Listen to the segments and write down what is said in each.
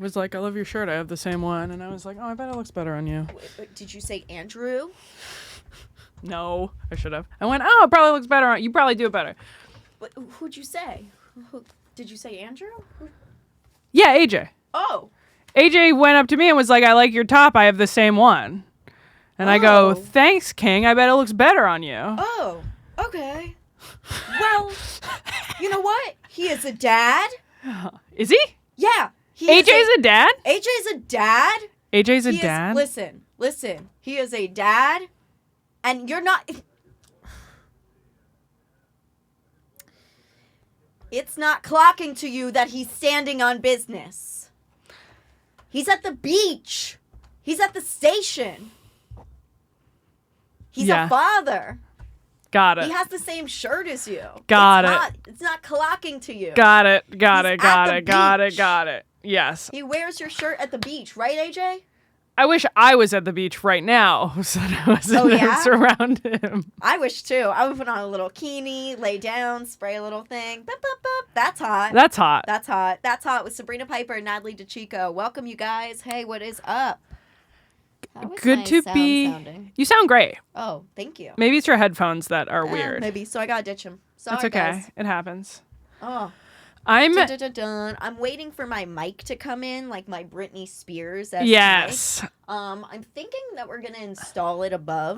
was like, I love your shirt. I have the same one. And I was like, oh, I bet it looks better on you. Wait, did you say Andrew? No, I should have. I went, oh, it probably looks better on you. Probably do it better. But who'd you say? Did you say Andrew? Yeah, AJ. Oh. AJ went up to me and was like, I like your top. I have the same one. And I go, thanks, King. I bet it looks better on you. Oh, okay. Well, you know what? He is a dad. Is he? Yeah. AJ's a dad? AJ's a dad. AJ's a dad? Listen. He is a dad. And you're not... It's not clocking to you that he's standing on business. He's at the beach. He's at the station. He's a father. Got it. He has the same shirt as you. Got it. It's not clocking to you. Got it. Yes. He wears your shirt at the beach, right, AJ? I wish I was at the beach right now so that I wasn't around him. I wish too. I would put on a little bikini, lay down, spray a little thing. Boop, boop, boop. That's hot. That's hot. That's hot with Sabrina Piper and Natalie DECICCO. Welcome, you guys. Hey, what is up? Good to be. Sounding? You sound great. Oh, thank you. Maybe it's your headphones that are weird. Maybe. So I gotta ditch them. Sorry, That's okay. Guys. It happens. Oh. I'm waiting for my mic to come in, like my Britney Spears. Yes. Mic. I'm thinking that we're gonna install it above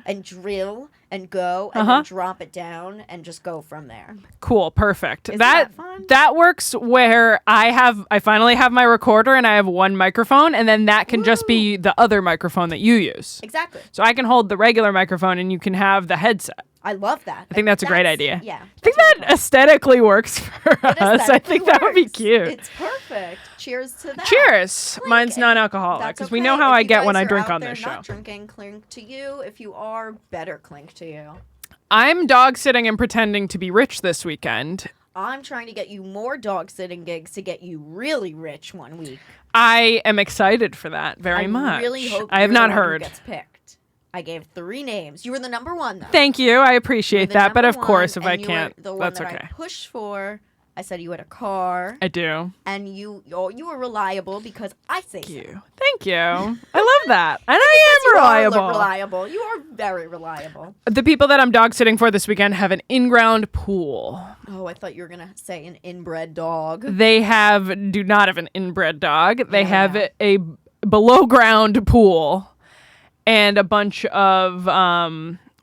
and drill and go and then drop it down and just go from there. Cool, perfect. Isn't that fun? That works where I finally have my recorder and I have one microphone, and then that can just be the other microphone that you use. Exactly. So I can hold the regular microphone and you can have the headset. I love that. I think that's a great idea. Yeah. I think that aesthetically works for us. I think that would be cute. It's perfect. Cheers to that. Cheers. Clink. Mine's non-alcoholic because we know how I get when I drink on this show. Not drinking, clink to you. If you are, better clink to you. I'm dog sitting and pretending to be rich this weekend. I'm trying to get you more dog sitting gigs to get you really rich one week. I am excited for that very much. I really hope I have not heard. Gets picked. I gave 3 names. You were the number 1, though. Thank you. I appreciate that. But of course, if I can't, the one that's that okay. I pushed for. I said you had a car. I do. And you were reliable because I say so. Thank you. I love that. And I am reliable. You are very reliable. The people that I'm dog sitting for this weekend have an in-ground pool. Oh, I thought you were going to say an inbred dog. They do not have an inbred dog. They have a below-ground pool and a bunch of, what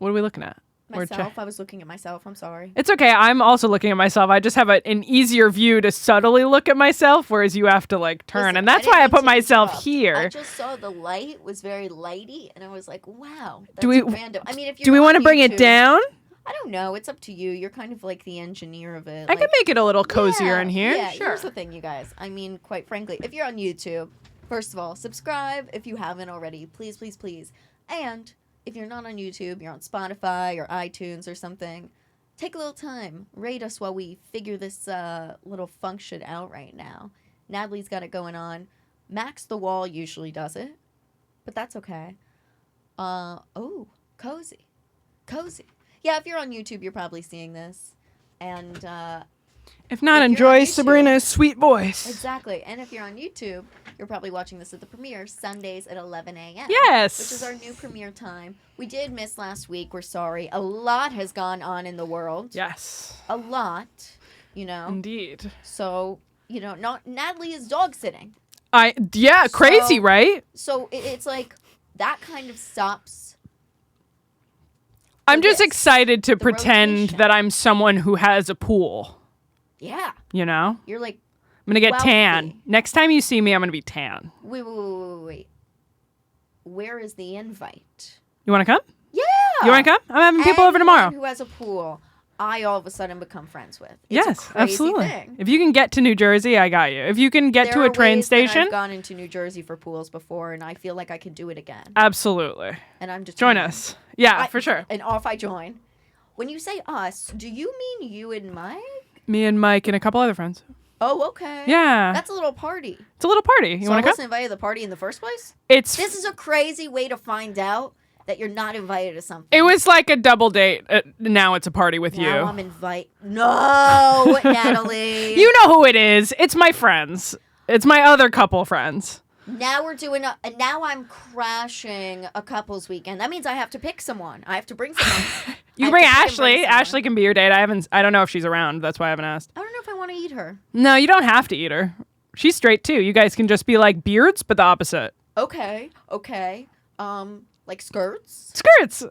are we looking at? Myself. I was looking at myself. I'm sorry. It's okay. I'm also looking at myself. I just have an easier view to subtly look at myself, whereas you have to turn. Listen, and that's why I put myself here. I just saw the light was very lighty, and I was like, wow, that's random. I mean, if do we want to bring it down? I don't know. It's up to you. You're kind of like the engineer of it. I can make it a little cozier in here. Yeah, sure. Here's the thing, you guys. I mean, quite frankly, if you're on YouTube, first of all, subscribe if you haven't already. Please, please, please. And if you're not on YouTube, you're on Spotify or iTunes or something, take a little time. Rate us while we figure this little function out right now. Natalie's got it going on. Max the Wall usually does it, but that's okay. Oh, cozy. Cozy. Yeah, if you're on YouTube, you're probably seeing this. And if not, enjoy Sabrina's sweet voice. Exactly. And if you're on YouTube, you're probably watching this at the premiere Sundays at 11 a.m. Yes. Which is our new premiere time. We did miss last week. We're sorry. A lot has gone on in the world. Yes. A lot, you know. Indeed. So, you know, Natalie is dog sitting. Crazy, right? So it's like that kind of stops. I'm just excited to pretend that I'm someone who has a pool. Yeah. You know? You're like, I'm going to get tan. Next time you see me, I'm going to be tan. Wait. Where is the invite? You want to come? Yeah. You want to come? I'm having people over tomorrow. Who has a pool, I all of a sudden become friends with. It's yes, a crazy absolutely. Thing. If you can get to New Jersey, I got you. If you can get to a train station. I've gone into New Jersey for pools before, and I feel like I can do it again. Absolutely. And I'm just join us. Yeah, for sure. And off I join. When you say us, do you mean you and Mike? Me and Mike and a couple other friends. Oh, okay. Yeah. That's a little party. It's a little party. You want to come? I wasn't invited to the party in the first place? This is a crazy way to find out that you're not invited to something. It was like a double date. Now it's a party with you. Now I'm invited. No, Natalie. You know who it is. It's my friends. It's my other couple friends. Now we're doing now I'm crashing a couple's weekend. That means I have to pick someone. I have to bring someone. You can bring Ashley. Ashley can be your date. I don't know if she's around. That's why I haven't asked. I don't know if I want to eat her. No, you don't have to eat her. She's straight too. You guys can just be like beards, but the opposite. Okay. Like skirts? Skirts.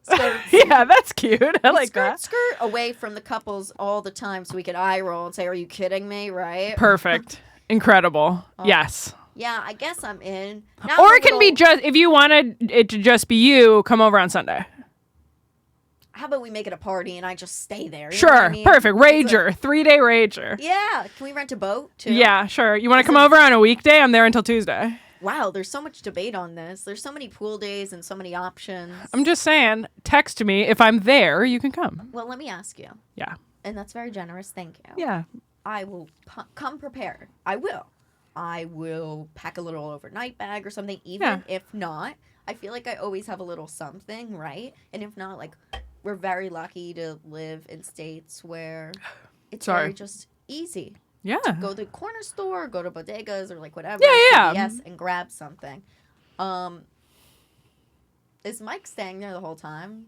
Yeah, that's cute. I like that. Skirt away from the couples all the time so we could eye roll and say, are you kidding me? Right? Perfect. Incredible. Yes. Yeah, I guess I'm in. Or it can be just, if you wanted it to just be you, come over on Sunday. How about we make it a party and I just stay there? Sure. I mean? Perfect. Rager. 3-day Rager. Yeah. Can we rent a boat too? Yeah, sure. You want to come over on a weekday? I'm there until Tuesday. Wow, there's so much debate on this. There's so many pool days and so many options. I'm just saying, text me. If I'm there, you can come. Well, let me ask you. Yeah. And that's very generous. Thank you. Yeah. I will come prepared. I will pack a little overnight bag or something, even if not. I feel like I always have a little something, right? And if not, like, we're very lucky to live in states where it's very just easy. Yeah. To go to the corner store, go to bodegas or like whatever. Yeah. Yes, and grab something. Is Mike staying there the whole time?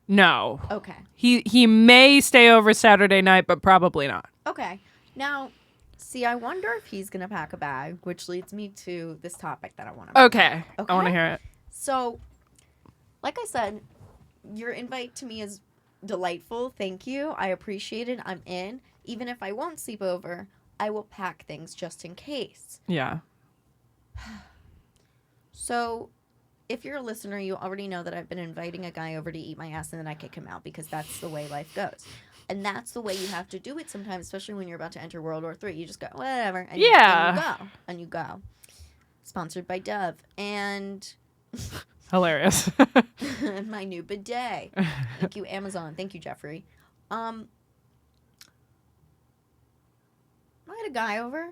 No. Okay. He may stay over Saturday night, but probably not. Okay. Now, see, I wonder if he's going to pack a bag, which leads me to this topic that I want to Okay. I want to hear it. So, like I said, your invite to me is delightful. Thank you. I appreciate it. I'm in. Even if I won't sleep over, I will pack things just in case. Yeah. So, if you're a listener, you already know that I've been inviting a guy over to eat my ass and then I kick him out because that's the way life goes. And that's the way you have to do it sometimes, especially when you're about to enter World War III. You just go, whatever. And you go. Sponsored by Dove. And hilarious. my new bidet. Thank you, Amazon. Thank you, Jeffrey. I had a guy over,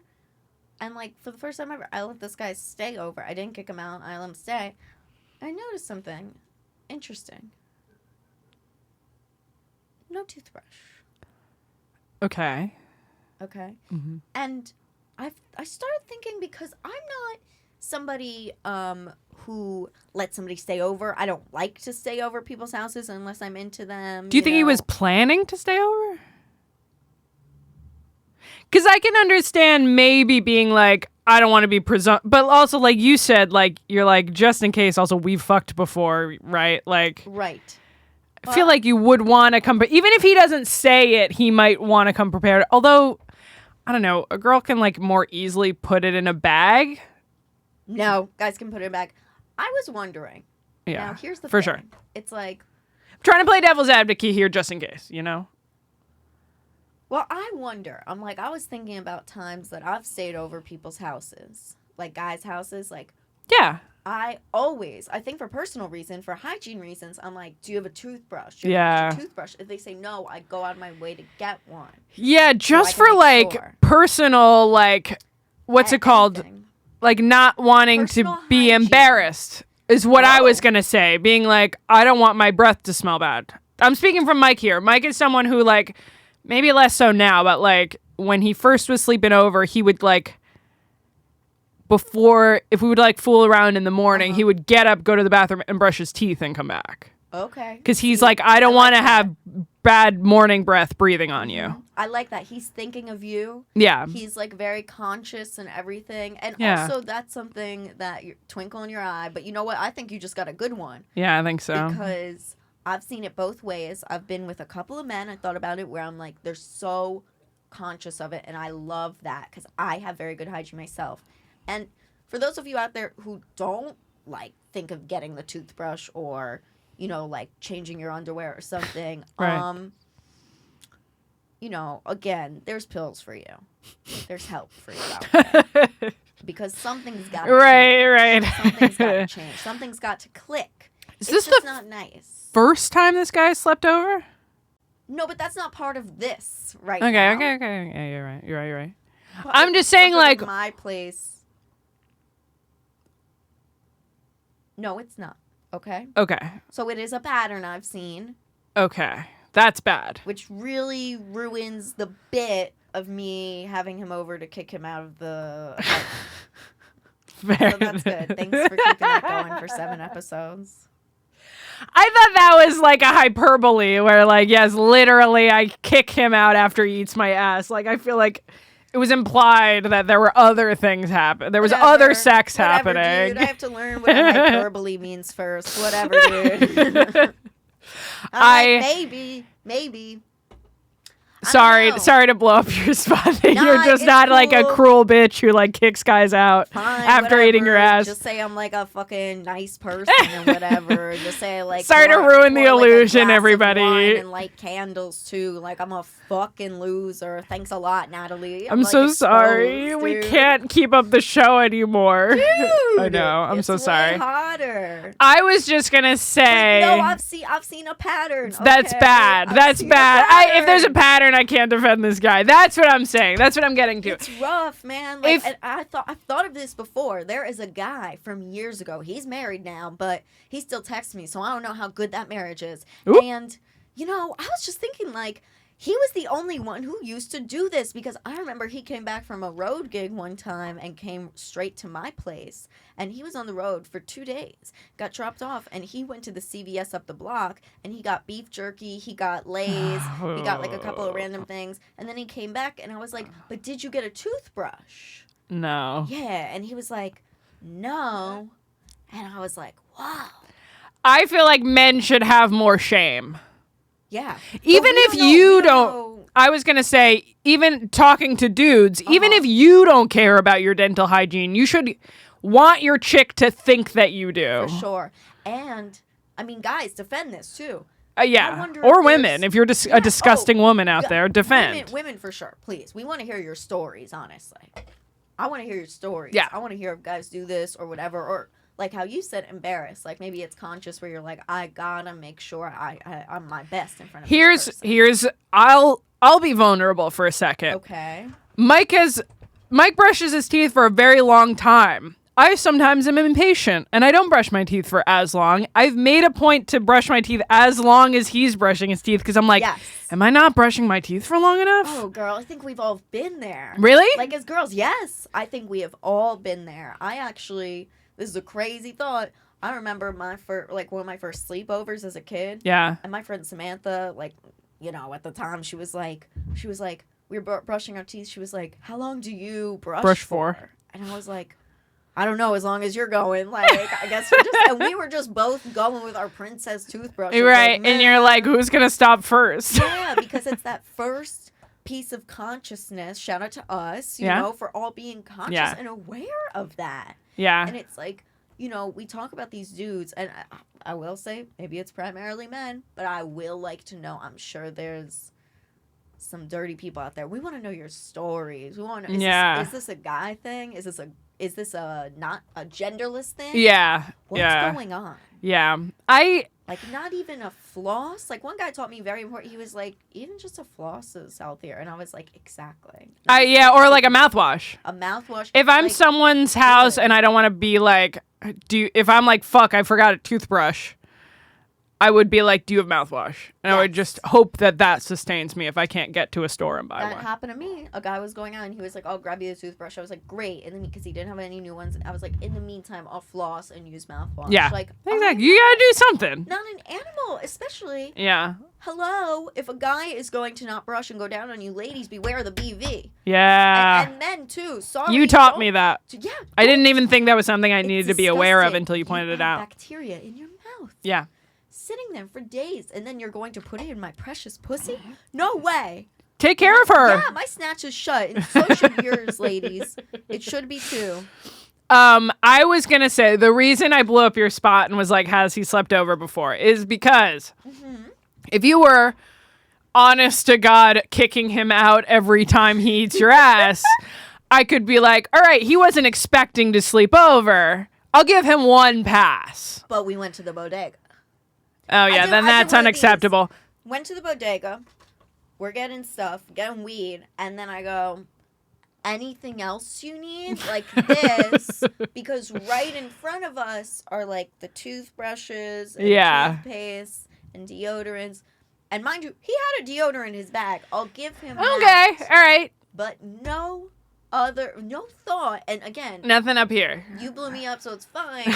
and like for the first time ever, I let this guy stay over. I didn't kick him out. I let him stay. I noticed something interesting. No toothbrush. Okay. Mm-hmm. And I started thinking, because I'm not somebody who lets somebody stay over. I don't like to stay over people's houses unless I'm into them. Do you think he was planning to stay over? Because I can understand maybe being like, I don't want to be but also like you said, like you're like, just in case. Also, we've fucked before, right? Like, right. I feel like you would want to come, even if he doesn't say it, he might want to come prepared. Although, I don't know, a girl can like more easily put it in a bag. No, guys can put it in a bag. I was wondering. Yeah. Now, here's the for thing. sure. It's like, I'm trying to play devil's advocate here, just in case, you know. Well, I wonder. I'm like, I was thinking about times that I've stayed over people's houses, like guys' houses. Like, yeah. I think for personal reason, for hygiene reasons, I'm like, do you have a toothbrush? Toothbrush. If they say no, I go out of my way to get one. Yeah, just for like personal, like, what's it called? Anything. Like not wanting personal to be hygiene. Embarrassed is what I was going to say. Being like, I don't want my breath to smell bad. I'm speaking from Mike here. Mike is someone who like, maybe less so now, but like when he first was sleeping over, he would like, if we would like fool around in the morning, he would get up, go to the bathroom and brush his teeth and come back. Okay. Because he's like, I don't want to have bad morning breath breathing on you. I like that. He's thinking of you. Yeah. He's like very conscious and everything. And also that's something that twinkle in your eye. But you know what? I think you just got a good one. Yeah, I think so. Because I've seen it both ways. I've been with a couple of men. I thought about it where I'm like, they're so conscious of it. And I love that because I have very good hygiene myself. And for those of you out there who don't like think of getting the toothbrush or, you know, like changing your underwear or something, right. You know, again, there's pills for you. There's help for you out there. Because something's got to change. Right. Something's got to change. Something's got to click. Is this just not nice. First time this guy slept over? No, but that's not part of this now. Okay. Yeah, you're right. But I'm just saying, like my place. No, it's not. Okay? Okay. So it is a pattern I've seen. Okay. That's bad. Which really ruins the bit of me having him over to kick him out of the. Fair. So that's good. Thanks for keeping that going for 7 episodes. I thought that was like a hyperbole where, like, yes, literally I kick him out after he eats my ass. Like, I feel like it was implied that there were other things happen. There was other sex happening. Dude. I have to learn what a hyperbole means first. Whatever, dude. Maybe. Sorry to blow up your spot. You're just not like a cruel bitch who like kicks guys out after eating your ass. Just say I'm like a fucking nice person and whatever. Just say like. Sorry to ruin the illusion, everybody. And light candles too. Like I'm a fucking loser. Thanks a lot, Natalie. I'm so sorry. Dude. We can't keep up the show anymore. Dude, I know. I'm so sorry. It's way hotter. I was just gonna say. No, I've seen a pattern. That's okay? bad. That's bad. If there's a pattern, I can't defend this guy. That's what I'm saying. That's what I'm getting to. It's rough, man. Like, I've thought of this before. There is a guy from years ago. He's married now, but he still texts me, so I don't know how good that marriage is. Oop. And I was just thinking, like, he was the only one who used to do this, because I remember he came back from a road gig one time and came straight to my place, and he was on the road for 2 days, got dropped off, and he went to the CVS up the block, and he got beef jerky, he got Lay's, he got like a couple of random things, and then he came back, and I was like, but did you get a toothbrush? No. Yeah, and he was like, no, and I was like, wow. I feel like men should have more shame. Yeah. Even if you don't, I was going to say, even talking to dudes, even if you don't care about your dental hygiene, you should want your chick to think that you do. For sure. And, I mean, guys, defend this too. Yeah. Or women. If you're a disgusting woman out there, defend. Women for sure. Please. We want to hear your stories, honestly. I want to hear your stories. Yeah. I want to hear if guys do this or whatever. Or, like how you said, embarrassed. Like maybe it's conscious where you're like, I gotta make sure I'm my best in front of this person. I'll be vulnerable for a second. Okay. Mike brushes his teeth for a very long time. I sometimes am impatient and I don't brush my teeth for as long. I've made a point to brush my teeth as long as he's brushing his teeth because I'm like, yes. Am I not brushing my teeth for long enough? Oh, girl, I think we've all been there. Really? Like as girls, yes. I think we have all been there. This is a crazy thought. I remember one of my first sleepovers as a kid. Yeah. And my friend Samantha, at the time, she was like, we were brushing our teeth. She was like, how long do you brush for? And I was like, I don't know, as long as you're going. Like, I guess and we were just both going with our princess toothbrushes. Right. Like, and you're like, who's going to stop first? Yeah, because it's that first piece of consciousness. Shout out to us, you know, for all being conscious and aware of that. Yeah. And it's like, we talk about these dudes, and I will say, maybe it's primarily men, but I will like to know, I'm sure there's some dirty people out there. We want to know your stories. We want to know, is this a guy thing? Is this a not a genderless thing? Yeah. What's going on? Yeah. Like, not even a floss. Like, one guy taught me very important. He was like, even just a floss is healthier. And I was like, exactly. Or like a mouthwash. A mouthwash. If I'm someone's house and I don't want to be like, if I'm like, fuck, I forgot a toothbrush, I would be like, do you have mouthwash? And I would just hope that sustains me if I can't get to a store and buy one. That happened to me. A guy was going out and he was like, I'll grab you a toothbrush. I was like, great. And then because he didn't have any new ones, I was like, in the meantime, I'll floss and use mouthwash. Yeah. Like, exactly. You gotta do something. Not an animal, especially. Yeah. Hello. If a guy is going to not brush and go down on you, ladies, beware the BV. Yeah. And men, too. Sorry. You taught me that. Yeah. I didn't even think that was something I needed to be aware of until you pointed it out. Bacteria in your mouth. Yeah. Sitting there for days, and then you're going to put it in my precious pussy? No way. Take care of her. Yeah, my snatch is shut, and so should yours, ladies. It should be too. I was gonna say the reason I blew up your spot and was like, has he slept over before, is because if you were honest to God kicking him out every time he eats your ass, I could be like, all right, he wasn't expecting to sleep over. I'll give him one pass. But we went to the bodega. Oh, yeah, then that's unacceptable. Went to the bodega. We're getting stuff, getting weed. And then I go, anything else you need? Like this. Because right in front of us are like the toothbrushes and toothpaste and deodorants. And mind you, he had a deodorant in his bag. I'll give him that. Okay, all right. but no thought. And again, nothing up here. You blew me up, so it's fine.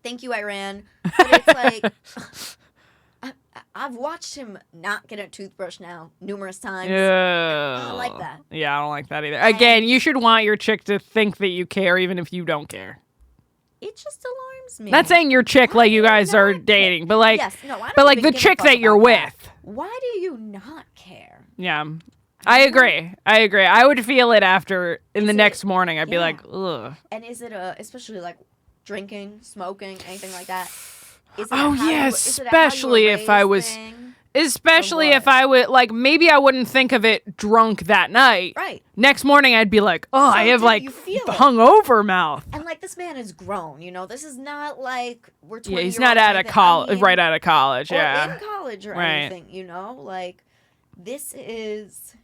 Thank you, Iran. But it's like, I've watched him not get a toothbrush now numerous times. Yeah. I don't like that. Yeah, I don't like that either. Again, you should want your chick to think that you care, even if you don't care. It just alarms me. Not saying your chick like you guys are dating, but like, yes, no, I don't but like even the give a chick fuck that you're about with. that. Why do you not care? Yeah. I agree. I would feel it after in the next morning. I'd be like, ugh. And is it especially like drinking, smoking, anything like that? Especially if I was, especially if I would, like, maybe I wouldn't think of it drunk that night. Right. Next morning, I'd be like, oh, I have like hungover mouth. And like this man is grown, you know. This is not like we're 20 Yeah, he's not out of college, right out of college. Or yeah. in college or anything, you know. Like this is.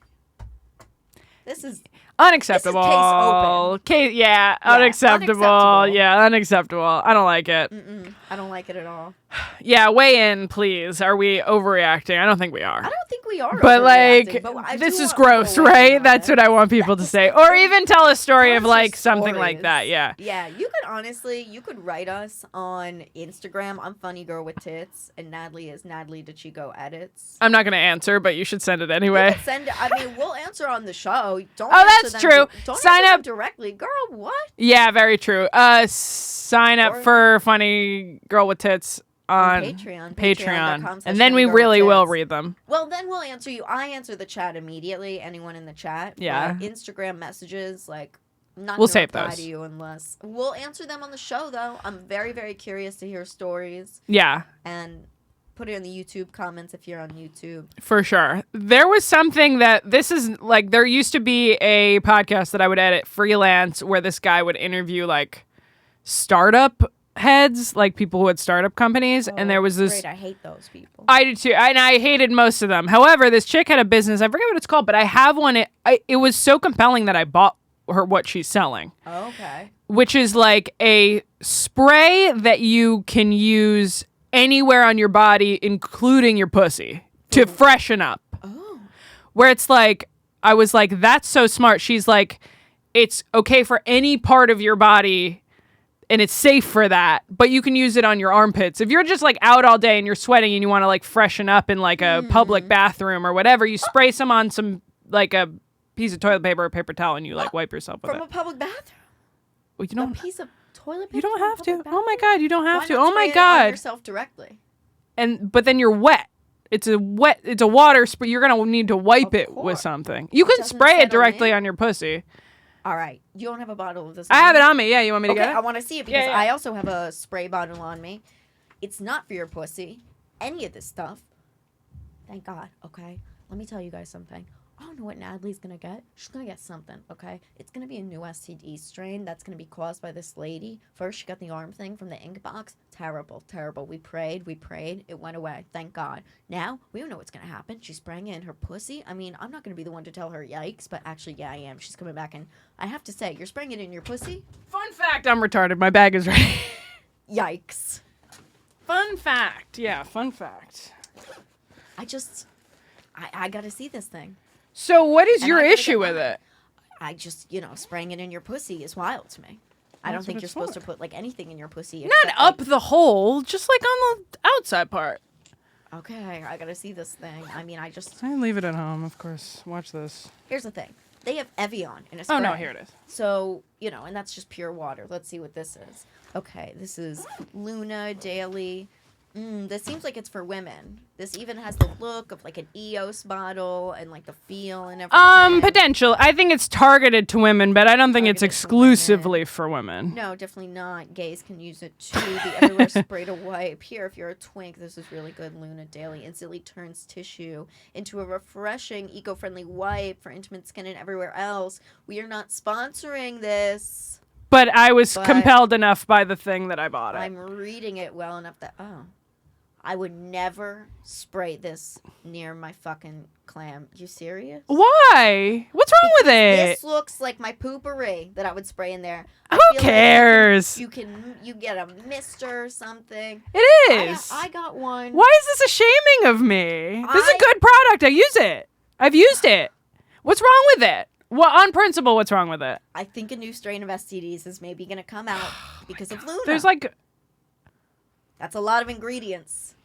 Unacceptable. This is case open. Yeah, unacceptable. Yeah, unacceptable. I don't like it. I don't like it at all. Yeah, weigh in, please. Are we overreacting? I don't think we are. I don't think we are. But like, this is gross, right? That's what I want people to say. Or even tell a story of like something like that. Yeah. Yeah, you could write us on Instagram. I'm Funny Girl with Tits, and Natalie is Natalie DECICCO Edits. I'm not gonna answer, but you should send it anyway. We'll answer on the show. Don't. Oh, that's true. Sign up directly, girl. What? Yeah, very true. Sign up for Funny Girl with Tits on Patreon. And then we really will read them. Well, then we'll answer you. I answer the chat immediately. Anyone in the chat. Yeah. Instagram messages, like, we'll save those to you unless we'll answer them on the show. Though I'm very, very curious to hear stories. Yeah. And put it in the YouTube comments if you're on YouTube. For sure. There was something that this is like, there used to be a podcast that I would edit freelance where this guy would interview like startup heads, like people who had startup companies. And there was this. Great. I hate those people. I did too. And I hated most of them. However, this chick had a business. I forget what it's called, but I have one. It was so compelling that I bought her what she's selling. Oh, okay. Which is like a spray that you can use anywhere on your body, including your pussy, to freshen up. Oh. Where it's like, I was like, that's so smart. She's like, it's okay for any part of your body and it's safe for that, but you can use it on your armpits. If you're just like out all day and you're sweating and you want to like freshen up in like a public bathroom or whatever, you spray some on some like a piece of toilet paper or paper towel and you like wipe yourself with it. From a public bathroom? Well, you don't. A piece of toilet paper? You don't have to. Oh my God, you don't have to. Oh my Why not spray it God. on yourself directly? But then you're wet. It's a water spray. You're gonna need to wipe it with something. You can spray it directly on your pussy. All right. You don't have a bottle of this. I have it on me. Yeah, you want me to get it? I want to see it because I also have a spray bottle on me. It's not for your pussy. Any of this stuff. Thank God. Okay. Let me tell you guys something. I don't know what Natalie's going to get. She's going to get something, okay? It's going to be a new STD strain that's going to be caused by this lady. First, she got the arm thing from the ink box. Terrible, terrible. We prayed. It went away. Thank God. Now, we don't know what's going to happen. She's spraying it in her pussy. I mean, I'm not going to be the one to tell her yikes, but actually, yeah, I am. She's coming back, and I have to say, you're spraying it in your pussy? Fun fact, I'm retarded. My bag is ready. Yikes. Fun fact. Yeah, fun fact. I got to see this thing. So what is your issue with it? I just, spraying it in your pussy is wild to me. I don't think you're supposed to put, like, anything in your pussy. Not up the hole, just, like, on the outside part. Okay, I gotta see this thing. I mean, I leave it at home, of course. Watch this. Here's the thing. They have Evian in a spray. Oh, no, here it is. So, and that's just pure water. Let's see what this is. Okay, this is Luna Daily. This seems like it's for women. This even has the look of like an EOS bottle and like the feel and everything. Potential. I think it's targeted to women, but I don't think it's exclusively for women. No, definitely not. Gays can use it too. The Everywhere Spray to Wipe. Here, if you're a twink, this is really good. Luna Daily instantly turns tissue into a refreshing, eco-friendly wipe for intimate skin and everywhere else. We are not sponsoring this. But I was compelled enough by the thing that I bought it. I'm reading it well enough that, I would never spray this near my fucking clam. You serious? Why? What's wrong with it? This looks like my poopery that I would spray in there. Who cares? Like you get a mister or something. It is. I got one. Why is this a shaming of me? This is a good product. I use it. I've used it. What's wrong with it? Well, on principle, what's wrong with it? I think a new strain of STDs is maybe going to come out because of Luna. There's like... That's a lot of ingredients.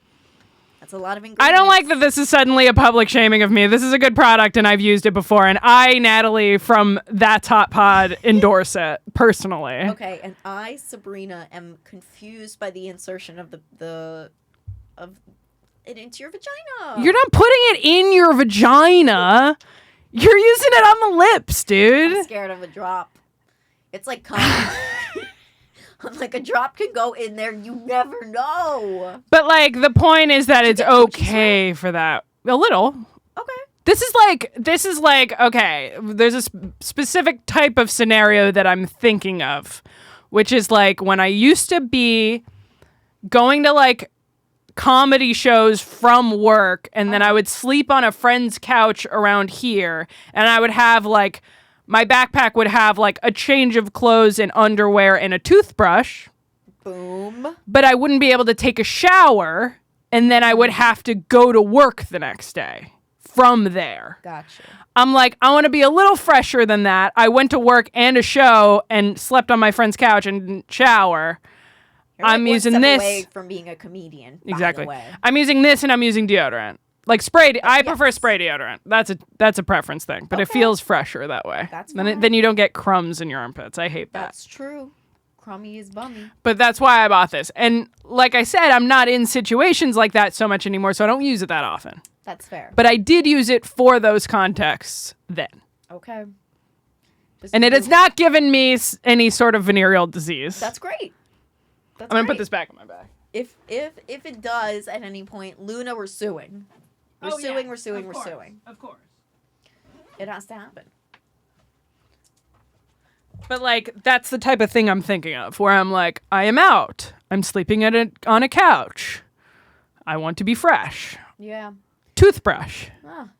I don't like that this is suddenly a public shaming of me. This is a good product, and I've used it before. And I, Natalie, from That's Hot Pod, endorse it, personally. Okay, and I, Sabrina, am confused by the insertion of it into your vagina. You're not putting it in your vagina. You're using it on the lips, dude. I'm scared of a drop. It's like cum. I'm like, a drop can go in there. You never know. But, like, the point is that it's okay for that. A little. Okay. This is like, okay, there's a specific type of scenario that I'm thinking of, which is, like, when I used to be going to, like, comedy shows from work, and then I would sleep on a friend's couch around here, and I would have, like... My backpack would have, like, a change of clothes and underwear and a toothbrush. Boom. But I wouldn't be able to take a shower, and then I would have to go to work the next day from there. Gotcha. I'm like, I want to be a little fresher than that. I went to work and a show and slept on my friend's couch and didn't shower. You're I'm like using one step this. away from being a comedian. Exactly. By the way. I'm using this, and I'm using deodorant. Like spray, I yes. prefer spray deodorant. That's a preference thing, but it Okay. feels fresher that way. That's then you don't get crumbs in your armpits. I hate that. That's true. Crummy is bummy. But that's why I bought this. And like I said, I'm not in situations like that so much anymore, so I don't use it that often. That's fair. But I did use it for those contexts then. Okay. And it has not given me any sort of venereal disease. That's great. I'm going to put this back in my bag. If it does at any point, Luna, we're suing. We're suing. Of course. It has to happen. But, like, that's the type of thing I'm thinking of, where I'm like, I am out. I'm sleeping on a couch. I want to be fresh. Yeah. Toothbrush.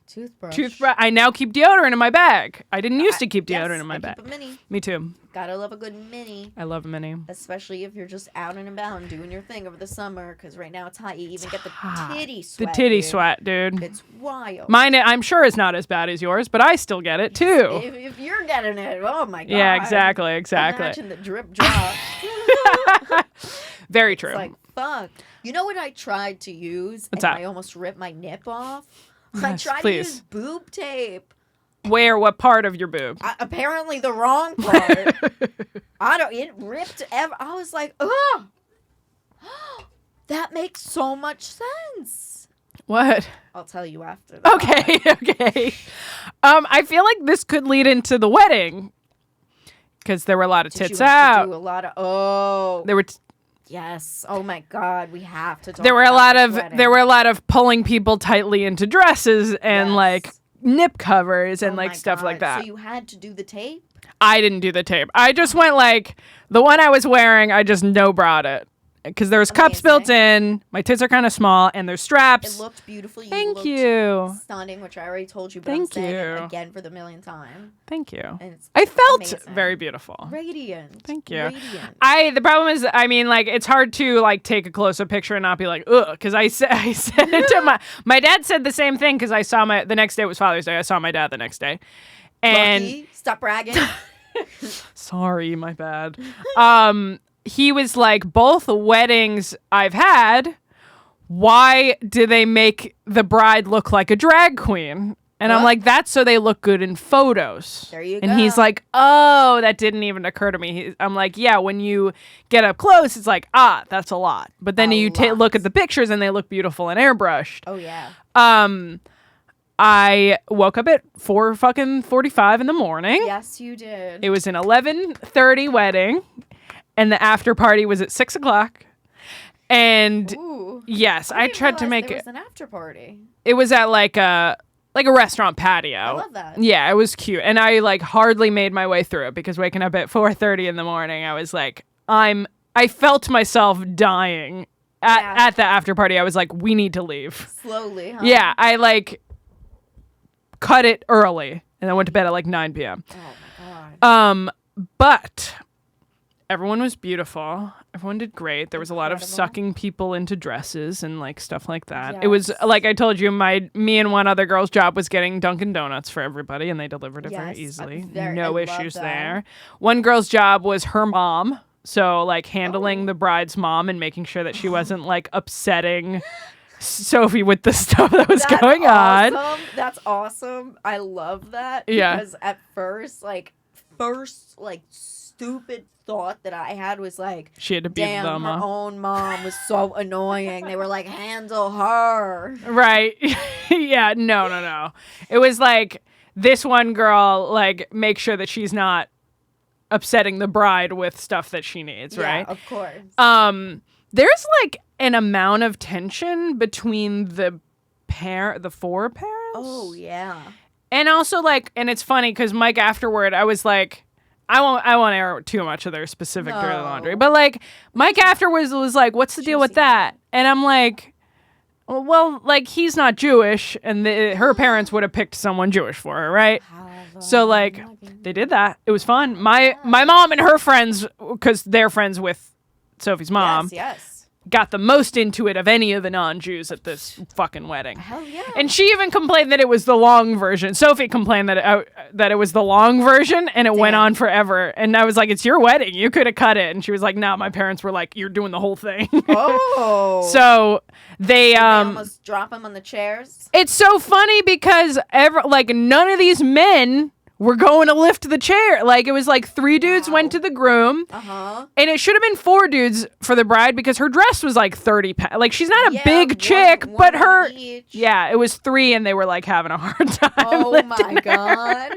Toothbrush. I now keep deodorant in my bag. I didn't used to keep deodorant in my bag. Keep a mini. Me too. Gotta love a good mini. I love a mini. Especially if you're just out and about and doing your thing over the summer, because right now it's hot. You even get the titty sweat. The titty sweat, dude. It's wild. Mine, I'm sure, is not as bad as yours, but I still get it too. If you're getting it, oh my god. Yeah, exactly. Imagine the drip drop. Very true. It's like, fuck. You know what I tried to use? What's that? I almost ripped my nip off? Yes, I tried to use boob tape. Where? What part of your boob? Apparently the wrong part. It ripped. I was like, ugh. That makes so much sense. What? I'll tell you after that. Okay. I feel like this could lead into the wedding. Because there were a lot of tits out. To do a lot of, There were... Yes. Oh my God. We have to talk There were a lot of pulling people tightly into dresses and like nip covers and like stuff like that. So you had to do the tape? I didn't do the tape. I just went like the one I was wearing. I just no-bra'd it because there was cups built in. My tits are kind of small and there's straps. It looked beautiful. Thank you. Stunning, which I already told you. But I'm saying it again for the millionth time. Thank you. And I felt amazing. Very beautiful. Radiant. Thank you. Radiant. The problem is, I mean, like it's hard to like take a closer picture and not be like, ugh, because I said it to my dad said the same thing because I saw the next day was Father's Day. I saw my dad the next day, and Lucky. Stop bragging. Sorry, my bad. He was like, both weddings I've had, why do they make the bride look like a drag queen? And I'm like, that's so they look good in photos. There you and go. he's like, oh, that didn't even occur to me. I'm like, yeah, when you get up close, it's like, that's a lot. But then you look at the pictures and they look beautiful and airbrushed. Oh, yeah. I woke up at 4:45 in the morning. Yes, you did. It was an 11:30 wedding. And the after party was at 6:00. And yes, I tried to make it. It was an after party. It was at like a restaurant patio. I love that. Yeah, it was cute. And I like hardly made my way through it because waking up at 4:30 in the morning, I was like, I felt myself dying at the after party. I was like, we need to leave. Slowly, huh? Yeah, I like cut it early and I went to bed at like 9 p.m. Oh my God. But Everyone was beautiful. Everyone did great. There was a lot of sucking people into dresses and like stuff like that. Yes. It was like I told you, me and one other girl's job was getting Dunkin' Donuts for everybody, and they delivered it very easily. No issues there. One girl's job was her mom, so like handling the bride's mom and making sure that she wasn't like upsetting Sophie with the stuff that was going on. That's awesome. I love that. Yeah. Because at first stupid thought that I had was like, she had to be damn, her own mom was so annoying. They were like, handle her. Right. Yeah. No. It was like this one girl, like, make sure that she's not upsetting the bride with stuff that she needs, right? Yeah, of course. There's like an amount of tension between the four parents. Oh, yeah. And also like, and it's funny because Mike afterward, I was like, I won't air too much of their specific dirty laundry, but like Mike afterwards was like, what's the deal with that? And I'm like, well, like he's not Jewish, and her parents would have picked someone Jewish for her, right? So like they did that. It was fun. My mom and her friends, because they're friends with Sophie's mom. Yes. Got the most into it of any of the non-Jews at this fucking wedding. Hell yeah. And she even complained that it was the long version. Sophie complained that it was the long version and it went on forever. And I was like, it's your wedding. You could have cut it. And she was like, no, my parents were like, you're doing the whole thing. Oh. So they almost drop him on the chairs. It's so funny because none of these men were going to lift the chair. Like, it was like 3 dudes went to the groom. Uh-huh. And it should have been 4 dudes for the bride because her dress was like 30 pounds. Like, she's not a big chick, but her... each. Yeah, it was 3 and they were like having a hard time. Oh my God.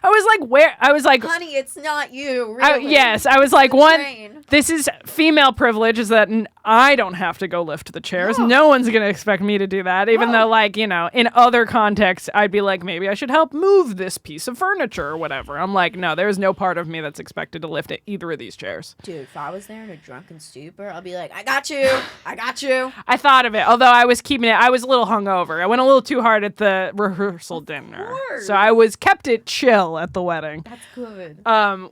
I was like, where? I was like... Honey, it's not you, really. Yes, I was like, train. This is female privilege, is that I don't have to go lift the chairs. No one's going to expect me to do that, even though, like, you know, in other contexts, I'd be like, maybe I should help move this piece of furniture or whatever. I'm like, no, there's no part of me that's expected to lift either of these chairs. Dude, if I was there in a drunken stupor, I'll be like, I got you. I thought of it, although I was keeping it, I was a little hungover. I went a little too hard at the rehearsal dinner. So I kept it chill at the wedding. That's good.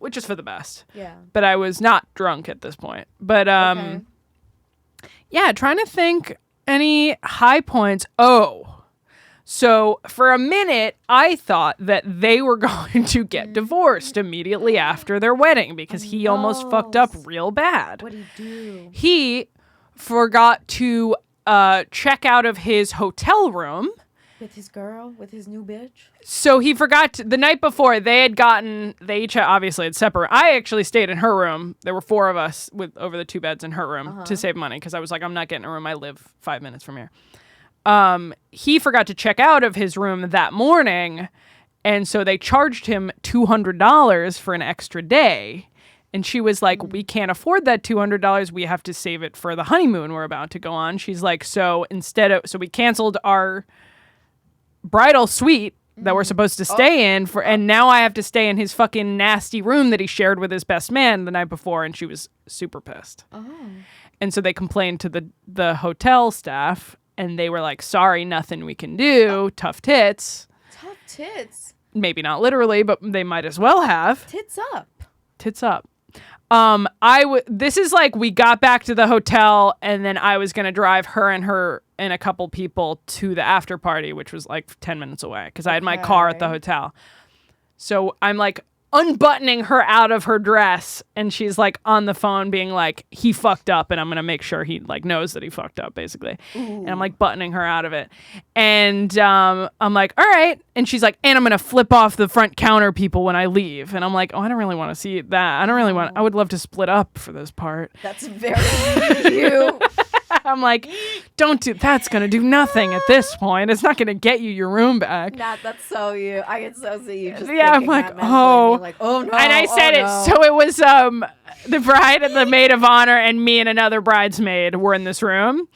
Which is for the best. Yeah. But I was not drunk at this point. But yeah, trying to think any high points. Oh, so for a minute, I thought that they were going to get divorced immediately after their wedding because he almost fucked up real bad. What'd he do? He forgot to check out of his hotel room. With his girl? With his new bitch? So he forgot the night before they each obviously had separate. I actually stayed in her room. There were 4 of us with over the 2 beds in her room to save money because I was like, I'm not getting a room. I live 5 minutes from here. He forgot to check out of his room that morning. And so they charged him $200 for an extra day. And she was like, we can't afford that $200. We have to save it for the honeymoon we're about to go on. She's like, so we canceled our bridal suite that we're supposed to stay in and now I have to stay in his fucking nasty room that he shared with his best man the night before, and she was super pissed. And so they complained to the hotel staff, and they were like, sorry, nothing we can do. Tough tits. Maybe not literally, but they might as well have. Tits up. This is like we got back to the hotel, and then I was gonna drive her and a couple people to the after party, which was like 10 minutes away because I had my car at the hotel. So I'm like unbuttoning her out of her dress, and she's like on the phone being like, he fucked up, and I'm gonna make sure he like knows that he fucked up, basically. And I'm like buttoning her out of it, and I'm like, all right, and she's like, and I'm gonna flip off the front counter people when I leave, and I'm like, oh, I don't really want to see that. I would love to split up for this part. That's very you. I'm like, don't do that's gonna do nothing at this point. It's not gonna get you your room back. That's so you. I can so see you just I'm like, oh no. And I said it, so it was the bride and the maid of honor and me and another bridesmaid were in this room,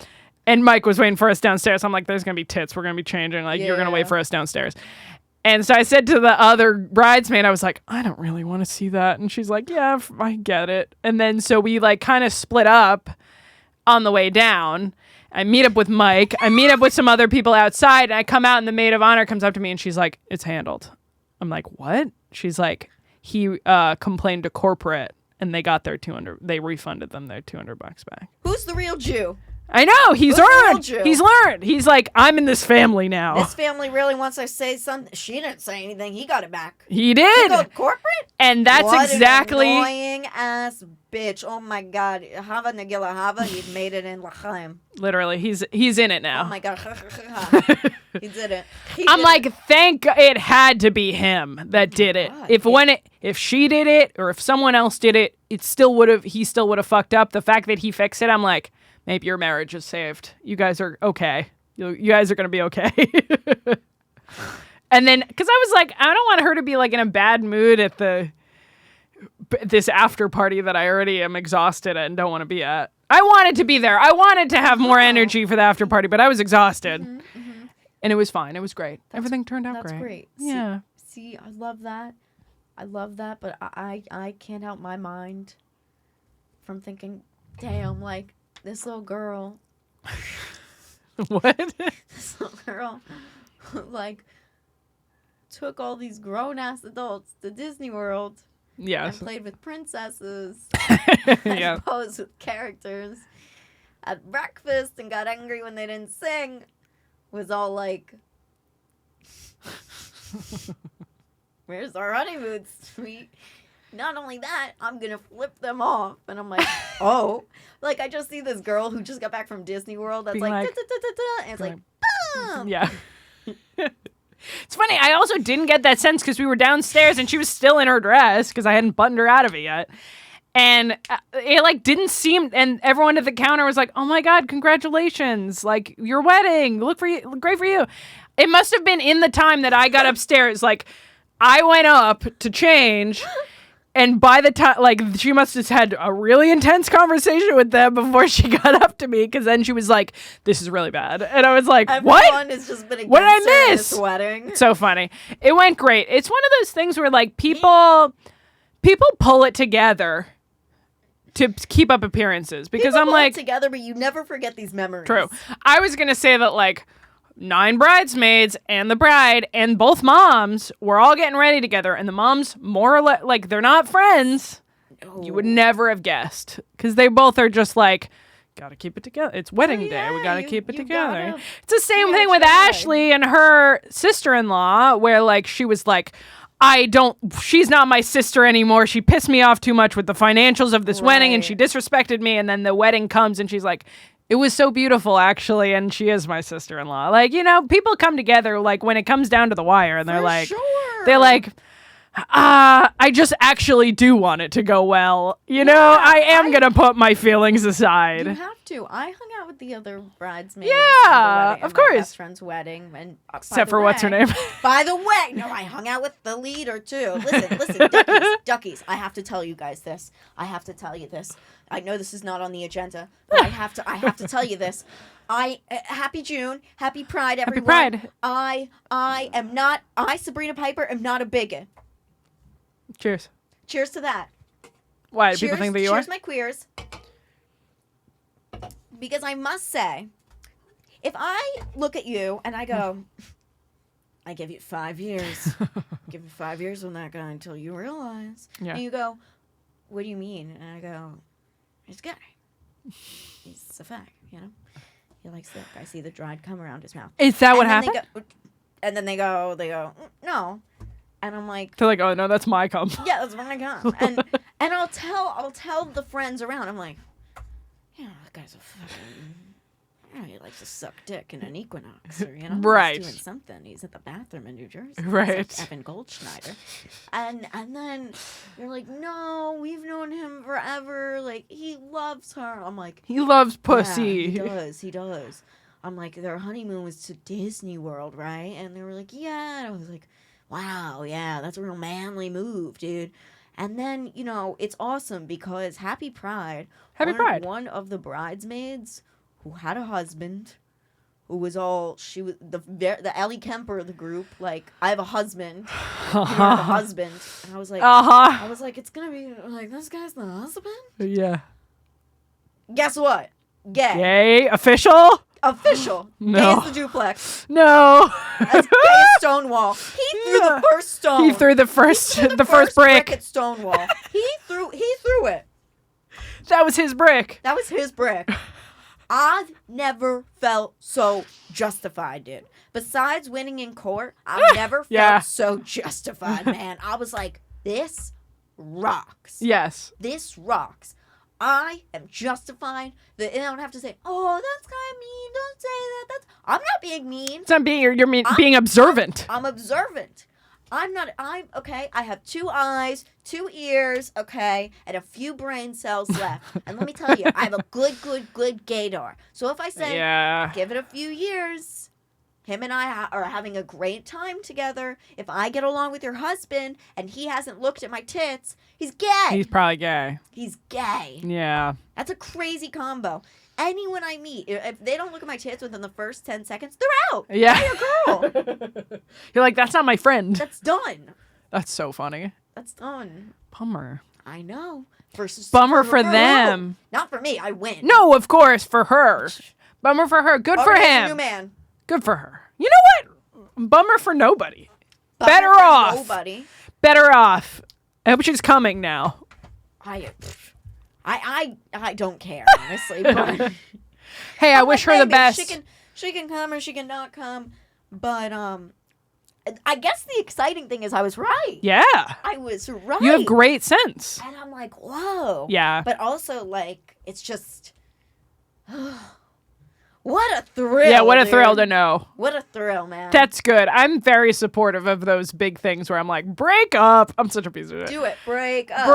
and Mike was waiting for us downstairs. I'm like, there's gonna be tits, we're gonna be changing, like you're gonna wait for us downstairs. And so I said to the other bridesmaid, I was like, I don't really want to see that. And she's like, yeah, I get it. And then so we like kind of split up on the way down. I meet up with Mike. I meet up with some other people outside, and I come out, and the maid of honor comes up to me, and she's like, it's handled. I'm like, what? She's like, he complained to corporate, and they got their 200. They refunded them their $200 back. Who's the real Jew? I know. He's Who's the real learned. Jew? He's learned. He's like, I'm in this family now. This family really wants to say something. She didn't say anything. He got it back. He did. He go corporate? And that's what exactly. An annoying ass bitch. Oh my God. Hava Nagila Hava. He made it in L'chaim. Literally, he's in it now. Oh my God. He did it. I'm like, thank God it had to be him that did it. God. If she did it or if someone else did it, he still would have fucked up. The fact that he fixed it, I'm like, maybe your marriage is saved. You guys are okay. You guys are gonna be okay. And then, because I was like, I don't want her to be like in a bad mood at this after party that I already am exhausted and don't want to be at. I wanted to be there. I wanted to have more energy for the after party, but I was exhausted. And it was fine. It was great. Everything turned out great. That's great. Yeah. See, I love that. I love that, but I can't help my mind from thinking, damn, like, this little girl. What? This little girl who, like, took all these grown-ass adults to Disney World. Yes. And played with princesses. Yeah. And posed with characters. At breakfast and got angry when they didn't sing. Was all like, where's our honeymoon suite? Not only that, I'm going to flip them off. And I'm like, oh. Like, I just see this girl who just got back from Disney World that's like, da-da-da-da-da, and it's like, boom. Yeah. It's funny. I also didn't get that sense because we were downstairs and she was still in her dress because I hadn't buttoned her out of it yet. And it like didn't seem, and everyone at the counter was like, "Oh my God, congratulations! Like your wedding, look great for you." It must have been in the time that I got upstairs. Like I went up to change, and by the time, like she must have had a really intense conversation with them before she got up to me. Because then she was like, "This is really bad," and I was like, "What? Everyone has just been What did I against her in miss?" this wedding. So funny. It went great. It's one of those things where like people pull it together to keep up appearances because People I'm pull like it together, but you never forget these memories. True. I was gonna say that like 9 bridesmaids and the bride and both moms were all getting ready together, and the moms more or less like they're not friends. No. You would never have guessed because they both are just like, gotta keep it together. It's wedding day. We gotta keep it together. It's the same thing with Ashley and her sister-in-law, where like she was like, she's not my sister anymore. She pissed me off too much with the financials of this wedding and she disrespected me. And then the wedding comes and she's like, it was so beautiful actually. And she is my sister-in-law. Like, you know, people come together like when it comes down to the wire and they're like, they're like, I just actually do want it to go well. You know, I am going to put my feelings aside. You have to. I hung out with the other bridesmaids. Yeah, at of my course. best friend's wedding. And except for what's her name? By the way, no, I hung out with the leader too. Listen, duckies. I have to tell you guys this. I have to tell you this. I know this is not on the agenda, but I have to tell you this. Happy June, happy Pride, everyone. Happy Pride. I, Sabrina Piper, am not a bigot. Cheers. Cheers to that. Why do people think that you are? Cheers, my queers. Because I must say, if I look at you and I go, I give you 5 years. Give you 5 years on that guy until you realize. Yeah. And you go, what do you mean? And I go, he's gay. He's a fag, you know? He likes the I see the dried cum around his mouth. Is that what happened? And then they go, no. And I'm like, they're like, oh no, that's my cum. Yeah, that's my cum. And I'll tell the friends around. I'm like, yeah, that guy's a fucking, he likes to suck dick in an Equinox, or you know, right? He's doing something. He's at the bathroom in New Jersey, right? He's like Evan Goldschneider, and then you're like, no, we've known him forever. Like he loves her. I'm like, he loves pussy. Yeah, he does. I'm like, their honeymoon was to Disney World, right? And they were like, yeah. And I was like, wow, yeah, that's a real manly move, dude. And then, you know, it's awesome because Happy Pride. One of the bridesmaids who had a husband, who was the Ellie Kemper of the group. Like, I have a husband. You have a husband. And I was like, it's gonna be like, this guy's the husband? Yeah. Guess what? Gay. Gay? Official? Official. No. Gay as the duplex. No. As gay as Stonewall. He threw the first stone. He threw the first first brick. At Stonewall. He threw it. That was his brick. That was his brick. I've never felt so justified, dude. Besides winning in court, I've never felt so justified, man. I was like, this rocks. Yes. This rocks. I am justified. That I don't have to say, oh, that's kind of mean. Don't say that. I'm not being mean. It's not being you're being observant. I'm observant. I'm okay. I have 2 eyes, 2 ears, okay, and a few brain cells left. And let me tell you, I have a good gaydar. So if I say, give it a few years, him and I are having a great time together. If I get along with your husband and he hasn't looked at my tits, he's gay. He's probably gay. He's gay. Yeah. That's a crazy combo. Anyone I meet, if they don't look at my tits within the first 10 seconds, they're out. Yeah. Buy a girl. You're like, that's not my friend. That's done. That's so funny. That's done. Bummer. I know. Bummer for them. Not for me. I win. No, of course, for her. Bummer for her. Good for him. New man. Good for her. You know what? Bummer for nobody. Bummer Better for off. Nobody. Better off. I hope she's coming now. I don't care, honestly. But hey, I wish her the best. She can come or she can not come. But I guess the exciting thing is I was right. Yeah. I was right. You have great sense. And I'm like, whoa. Yeah. But also, like, it's just... What a thrill. Yeah, what a dude. thrill to know. What a thrill, man. That's good. I'm very supportive of those big things where I'm like, break up. I'm such a piece of shit. Do it. Break up.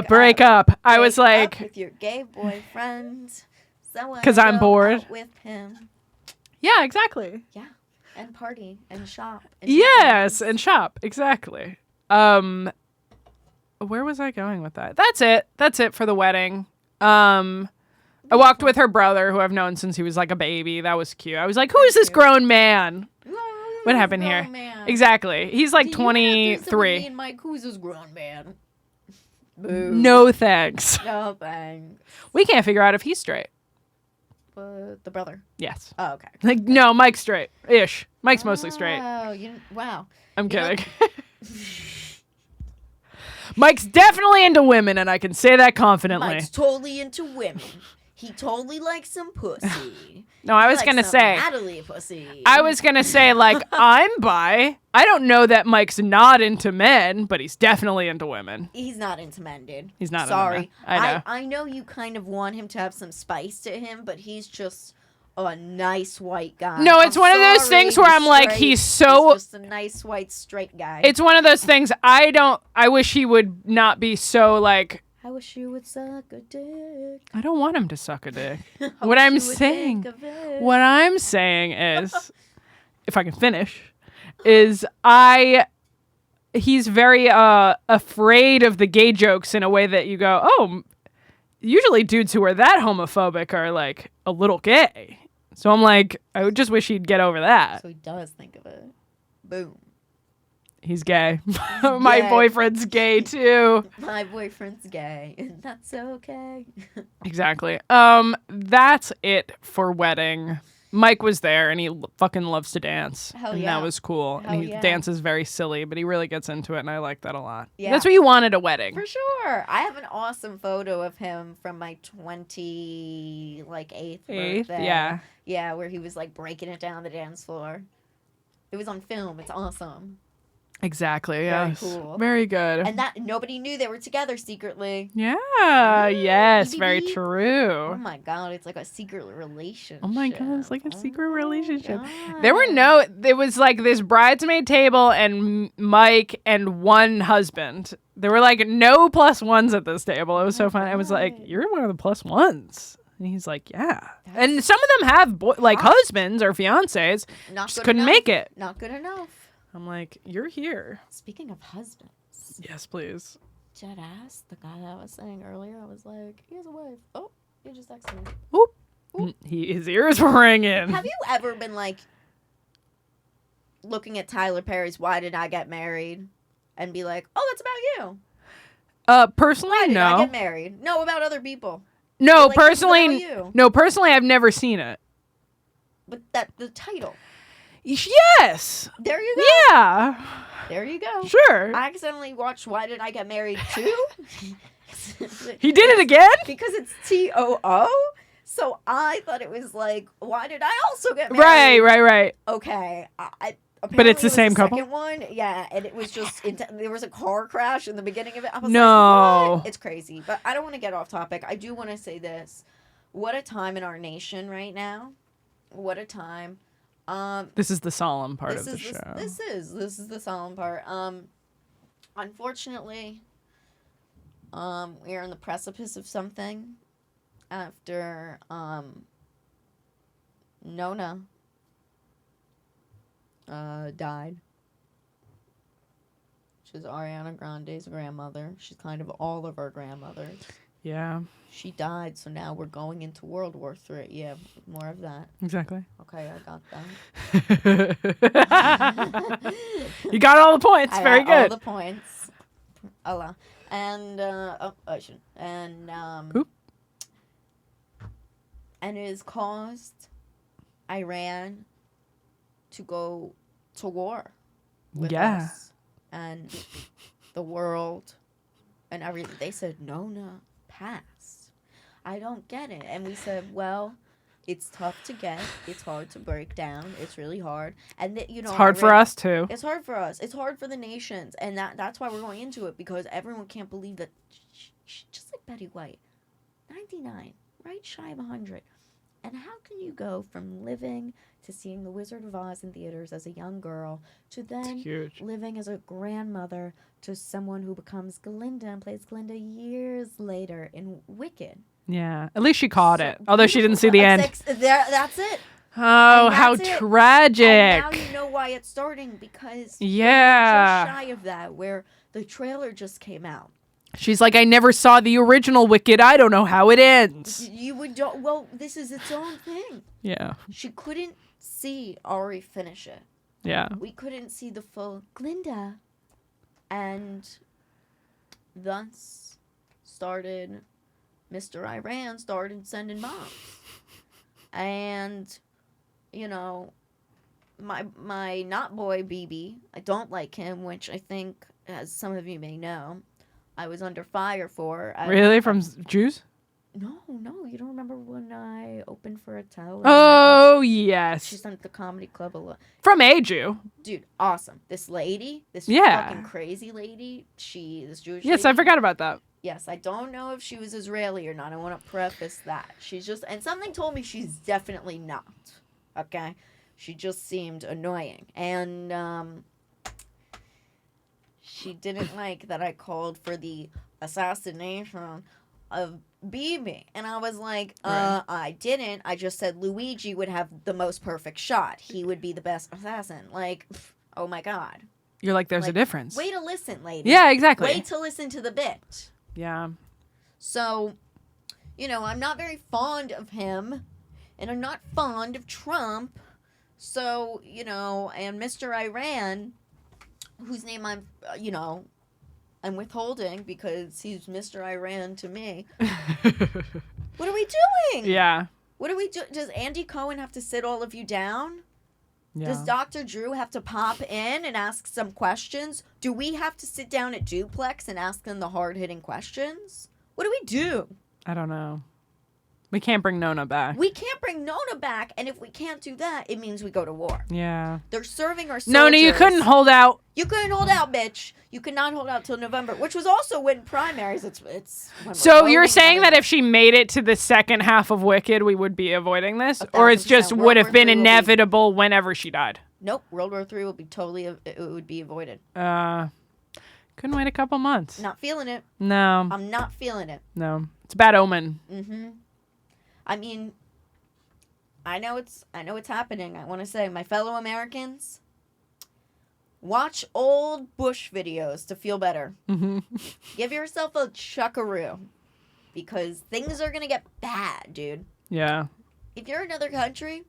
Break up. I was like... with your gay boyfriend. Because I'm bored. Out with him. Yeah, exactly. Yeah. And party. And shop. And yes, and shop. Exactly. Where was I going with that? That's it. That's it for the wedding. I walked with her brother, who I've known since he was like a baby. That was cute. I was like, who is this grown man? What happened here? Man? Exactly. He's like Did 23. Me and Mike, who's this grown man? Boo. No thanks. No thanks. We can't figure out if he's straight. The brother. Yes. Oh, okay. Like, no, Mike's straight. Ish. Mike's mostly straight. Oh, wow. I'm kidding. Mike's definitely into women, and I can say that confidently. Mike's totally into women. He totally likes some pussy. No, I was going to say. Natalie pussy. I was going to say, like, I'm bi. I don't know that Mike's not into men, but he's definitely into women. He's not into men, dude. He's not Sorry. into men. I know. I know you kind of want him to have some spice to him, but he's just a nice white guy. No, it's one of those things where I'm like, he's just a nice white straight guy. It's one of those things I wish he would not be so like, I wish you would suck a dick. I don't want him to suck a dick. What I'm saying is, if I can finish, is he's very afraid of the gay jokes in a way that you go, oh, usually dudes who are that homophobic are like a little gay. So I'm like, I would just wish he'd get over that. So he does think of it. Boom. He's gay. My boyfriend's gay too. My boyfriend's gay, and that's okay. Exactly. That's it for wedding. Mike was there, and he fucking loves to dance. Hell and yeah. that was cool. Hell and he yeah. dances very silly, but he really gets into it, and I like that a lot. Yeah. That's what you want at a wedding. For sure. I have an awesome photo of him from my 28th birthday. Yeah. Yeah, where he was like breaking it down the dance floor. It was on film. It's awesome. Exactly. Very Yes. cool. Very good. And that nobody knew they were together secretly. Yeah. Yes. Very Oh true. my god, it's like a secret relationship. Oh my god, it's like a secret relationship. God. There was like this bridesmaid table and Mike and one husband. There were like no plus ones at this table. It was so fun. I was like, you're one of the plus ones. And he's like, yeah. And some of them have husbands or fiancés. Just couldn't make it. Not good enough. I'm like, you're here. Speaking of husbands. Yes, please. Dead ass, the guy that I was saying earlier, I was like, he has a wife. Oh, he just texted me. Oop. His ears were ringing. Have you ever been like looking at Tyler Perry's Why Did I Get Married and be like, oh, that's about you? Personally, Why did I no. get married? No, about other people. No, Like, personally, what about you? no, personally, I've never seen it. But that the title. Yes. There you go. Yeah. There you go. Sure. I accidentally watched Why Did I Get Married Too? He did it again? Because it's TOO. So I thought it was like, why did I also get married? Right. Okay. But it's the same the couple? Second one, yeah, and it was just there was a car crash in the beginning of it. I was No. like, what? It's crazy. But I don't want to get off topic. I do want to say this: what a time in our nation right now! What a time. This is the solemn part of the show. This is the solemn part. Unfortunately, we are on the precipice of something after Nona died. She's Ariana Grande's grandmother. She's kind of all of our grandmothers. Yeah. She died, so now we're going into World War III. Yeah, more of that. Exactly. Okay, I got that. You got all the points. Very good. All the points. Allah. And Ocean. And Oop. and it has caused Iran to go to war with us and the world and everything. They said, no, pass. I don't get it. And we said, well, it's tough to get. It's hard to break down. It's really hard. And, it's hard for us, too. It's hard for us. It's hard for the nations. And that's why we're going into it, because everyone can't believe that, just like Betty White, 99, right shy of 100. And how can you go from living to seeing The Wizard of Oz in theaters as a young girl to then living as a grandmother to someone who becomes Glinda and plays Glinda years later in Wicked? Yeah. At least she caught it, although she didn't see the end. That's it. Oh, how tragic. And now you know why it's starting, because just shy of that, where the trailer just came out. She's like, I never saw the original Wicked. I don't know how it ends. Well, this is its own thing. Yeah. She couldn't see Ari finish it. Yeah. We couldn't see the full Glinda. And thus Mr. Iran started sending bombs. And, my not boy, BB, I don't like him, which I think, as some of you may know, I was under fire for. Really? From Jews? No, you don't remember when I opened for Attell? Oh, yes. She's done at the comedy club a lot. From a Jew. Dude, awesome. This lady, this fucking crazy lady, this Jewish lady. Yes, I forgot about that. Yes, I don't know if she was Israeli or not. I want to preface that. She's just, and something told me she's definitely not. Okay? She just seemed annoying. And, she didn't like that I called for the assassination of BB. And I was like, I didn't. I just said Luigi would have the most perfect shot. He would be the best assassin. Like, oh my God. You're like, there's a difference. Way to listen, lady. Yeah, exactly. Way to listen to the bit. Yeah. So, I'm not very fond of him. And I'm not fond of Trump. So, and Mr. Iran, whose name I'm withholding because he's Mr. Iran to me. What are we doing? Yeah. What do we do? Does Andy Cohen have to sit all of you down? Yeah. Does Dr. Drew have to pop in and ask some questions? Do we have to sit down at Duplex and ask them the hard-hitting questions? What do we do? I don't know. We can't bring Nona back. We can't bring Nona back, and if we can't do that, it means we go to war. Yeah. They're serving our soldiers. Nona, you couldn't hold out. You couldn't hold out, bitch. You could not hold out till November, which was also when primaries. It's so you're saying that if she made it to the second half of Wicked, we would be avoiding this, or it's just would have been inevitable whenever she died? Nope. World War III will be it would be avoided. Couldn't wait a couple months. Not feeling it. No. I'm not feeling it. No. It's a bad omen. Mm-hmm. I mean, I know it's happening. I want to say, my fellow Americans, watch old Bush videos to feel better. Mm-hmm. Give yourself a chuckaroo, because things are gonna get bad, dude. Yeah. If you're another country,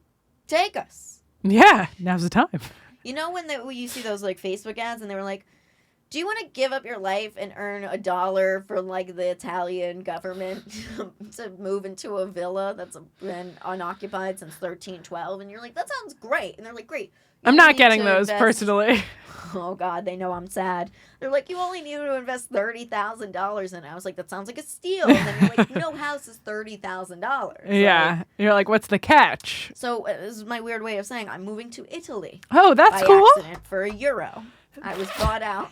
take us. Yeah, now's the time. You know when you see those like Facebook ads and they were like, Do you want to give up your life and earn $1 for like the Italian government to move into a villa that's been unoccupied since 1312? And you're like, that sounds great. And they're like, great. I'm not getting those personally. Oh God, they know I'm sad. They're like, you only need to invest $30,000 in it. I was like, that sounds like a steal. And then you're like, no house is $30,000. Yeah, like, you're like, what's the catch? So this is my weird way of saying I'm moving to Italy. Oh, that's by cool. accident for €1. I was bought out.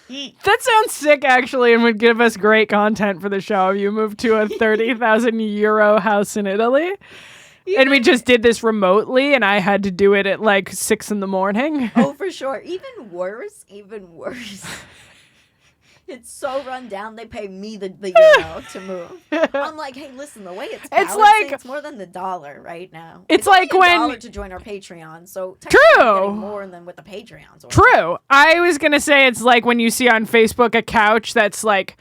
That sounds sick, actually, and would give us great content for the show if you moved to a €30,000 house in Italy. And we just did this remotely, and I had to do it at like 6 a.m. Oh, for sure. Even worse. It's so run down. They pay me the euro to move. I'm like, hey, listen, the way it's balancing, like it's more than the dollar right now. It's like only when $1 to join our Patreon, so True. I'm getting more than with the Patreons. True. I was gonna say it's like when you see on Facebook a couch that's like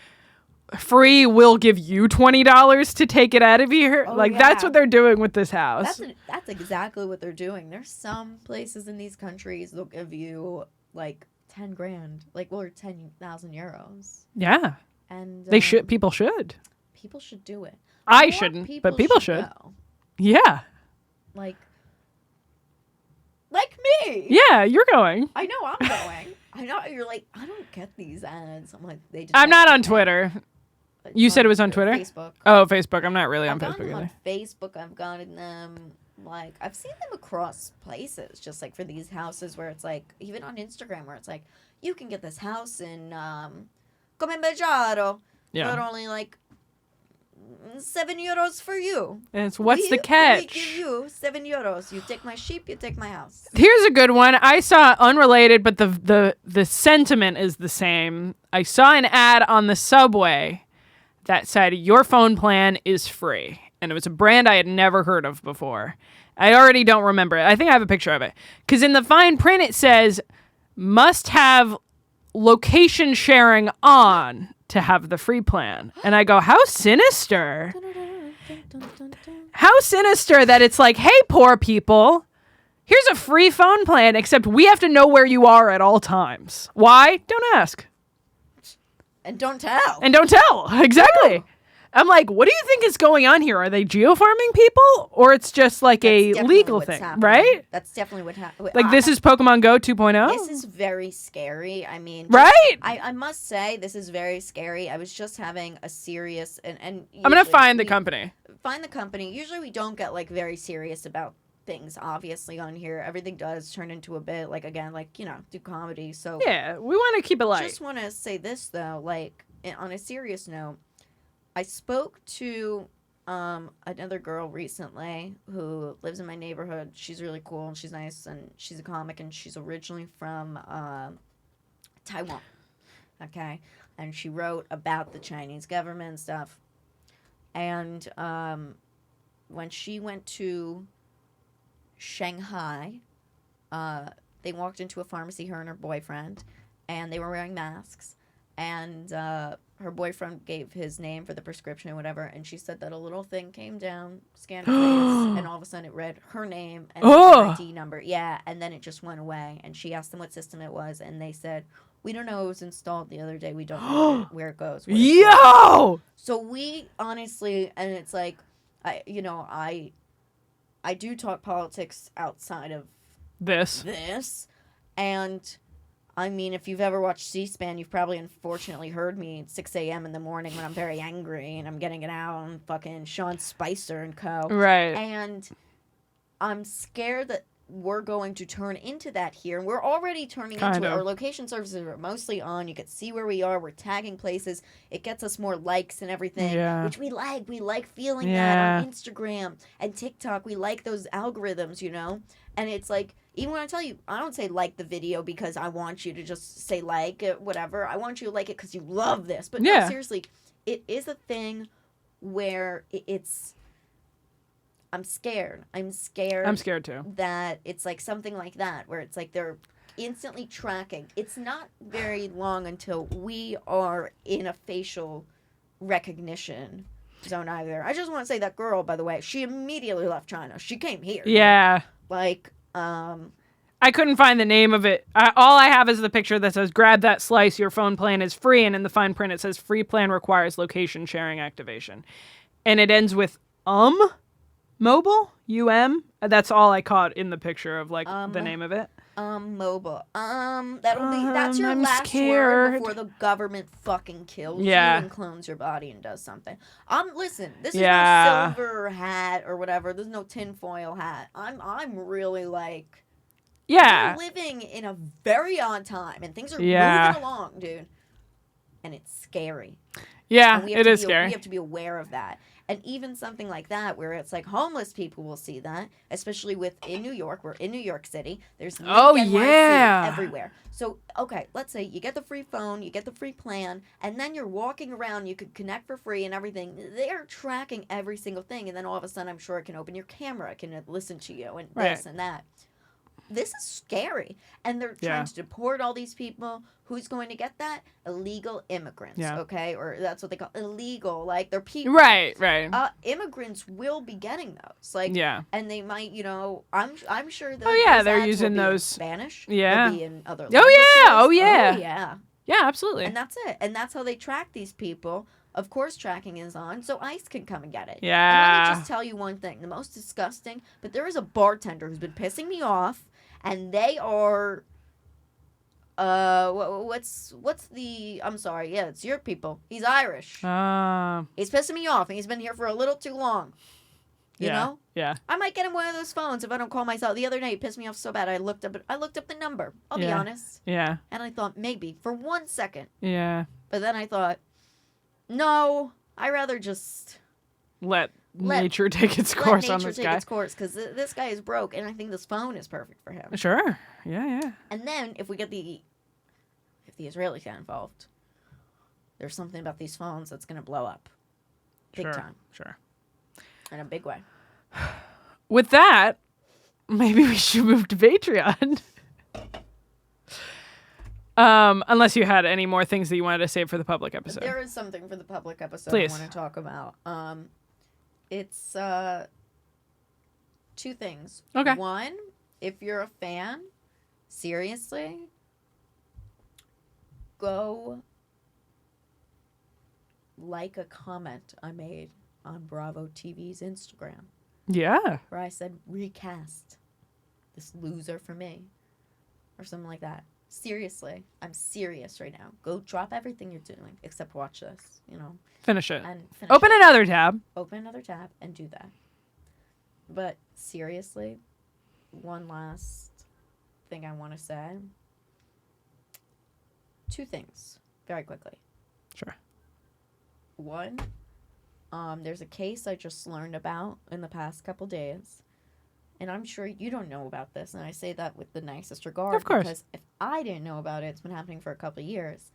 free, will give you $20 to take it out of here. Oh, like that's what they're doing with this house. That's exactly what they're doing. There's some places in these countries they'll give you like 10 grand, like, or 10,000 euros. Yeah. And they should. People should. People should do it. I shouldn't, but people should. Go. Yeah. Like me. Yeah, you're going. I know I'm going. I know you're like, I don't get these ads. I'm like, they just. I'm not on Twitter. You said it was on Twitter? Facebook. Oh, Facebook. I'm not really on Facebook either. On Facebook. I've gotten them. Like, I've seen them across places, just like for these houses where it's like, even on Instagram where it's like, you can get this house in Comembejaro for only like €7 for you. And it's what's the catch? We give you €7. You take my sheep, you take my house. Here's a good one. I saw unrelated, but the sentiment is the same. I saw an ad on the subway that said your phone plan is free. And it was a brand I had never heard of before. I already don't remember it. I think I have a picture of it. Because in the fine print it says, must have location sharing on to have the free plan. And I go, how sinister. How sinister that it's like, hey, poor people, here's a free phone plan, except we have to know where you are at all times. Why? Don't ask. And don't tell. Exactly. Ooh. I'm like, what do you think is going on here? Are they geofarming people? Or it's just like a legal thing, right? That's definitely what happened. Like, this is Pokemon Go 2.0? This is very scary. I mean... Right? I must say, this is very scary. I was just having a serious... and I'm going to find the company. Find the company. Usually we don't get, like, very serious about things, obviously, on here. Everything does turn into a bit, like, again, like, you know, do comedy, so... Yeah, we want to keep it light. I just want to say this, though, like, on a serious note, I spoke to another girl recently who lives in my neighborhood. She's really cool and she's nice and she's a comic and she's originally from Taiwan. Okay? And she wrote about the Chinese government and stuff. And when she went to Shanghai, they walked into a pharmacy, her and her boyfriend, and they were wearing masks. And her boyfriend gave his name for the prescription or whatever, and she said that a little thing came down, scanned her face, and all of a sudden it read her name and her ID number. Yeah, and then it just went away. And she asked them what system it was, and they said, we don't know, it was installed the other day. We don't know where it goes. Yo! So we honestly, and it's like, I do talk politics outside of this, and... I mean, if you've ever watched C-SPAN, you've probably unfortunately heard me at 6 a.m. in the morning when I'm very angry and I'm getting it out on fucking Sean Spicer and co. Right. And I'm scared that we're going to turn into that here. And we're already turning into it. Our location services are mostly on. You can see where we are. We're tagging places. It gets us more likes and everything, which we like. We like feeling that on Instagram and TikTok. We like those algorithms, you know? And it's like... Even when I tell you, I don't say like the video because I want you to just say like it, whatever. I want you to like it because you love this. But no, seriously, it is a thing where it's... I'm scared. I'm scared too. That it's like something like that, where it's like they're instantly tracking. It's not very long until we are in a facial recognition zone either. I just want to say that girl, by the way, she immediately left China. She came here. Yeah. Like... I I couldn't find the name of it. All I have is the picture that says, grab that slice, your phone plan is free. And in the fine print, it says, free plan requires location sharing activation. And it ends with, mobile? That's all I caught in the picture of, like, the name of it. Mobile. That's your I'm last scared. word before the government fucking kills you Yeah. and clones your body and does something. Listen, this is Yeah. no silver hat or whatever. There's no tinfoil hat. I'm really like, Yeah. we're living in a very odd time and things are Yeah. moving along, dude. And it's scary. Yeah, And it is scary. We have to be aware of that. And even something like that, where it's like homeless people will see that, especially in New York. We're in New York City. There's NYC everywhere. So, okay, let's say you get the free phone, you get the free plan, and then you're walking around, you could connect for free and everything. They're tracking every single thing, and then all of a sudden, I'm sure it can open your camera, it can listen to you, and this and that. This is scary. And they're trying to deport all these people. Who's going to get that? Illegal immigrants, okay? Or that's what they call illegal. Like, they're people. Right. Immigrants will be getting those. Like, and they might, I'm sure that they're using will be those. In Spanish. Yeah. They'll be in other languages. Oh, yeah. Yeah, absolutely. And that's it. And that's how they track these people. Of course, tracking is on, so ICE can come and get it. Yeah. And let me just tell you one thing. The most disgusting, but there is a bartender who's been pissing me off, and they are, what's the, I'm sorry, yeah, it's your people. He's Irish. He's pissing me off, and he's been here for a little too long. You know? Yeah. I might get him one of those phones if I don't call myself. The other day, he pissed me off so bad, I looked up the number. I'll be honest. Yeah. And I thought, maybe, for 1 second. Yeah. But then I thought, no, I'd rather just let nature take its course on this guy. Let nature take its course, because this guy is broke, and I think this phone is perfect for him. Sure. Yeah. And then, if the Israelis get involved, there's something about these phones that's going to blow up. Big time. Sure. In a big way. With that, maybe we should move to Patreon. Unless you had any more things that you wanted to save for the public episode. There is something for the public episode Please. I want to talk about. It's two things. Okay. One, if you're a fan, seriously, go like a comment I made on Bravo TV's Instagram. Yeah. Where I said, recast this loser for me. Or something like that. Seriously. I'm serious right now. Go drop everything you're doing except watch this, Finish it. And Open another tab. Open another tab and do that. But seriously, one last thing I want to say. Two things, very quickly. Sure. One, there's a case I just learned about in the past couple days. And I'm sure you don't know about this, and I say that with the nicest regard. Of course. Because if I didn't know about it, it's been happening for a couple of years.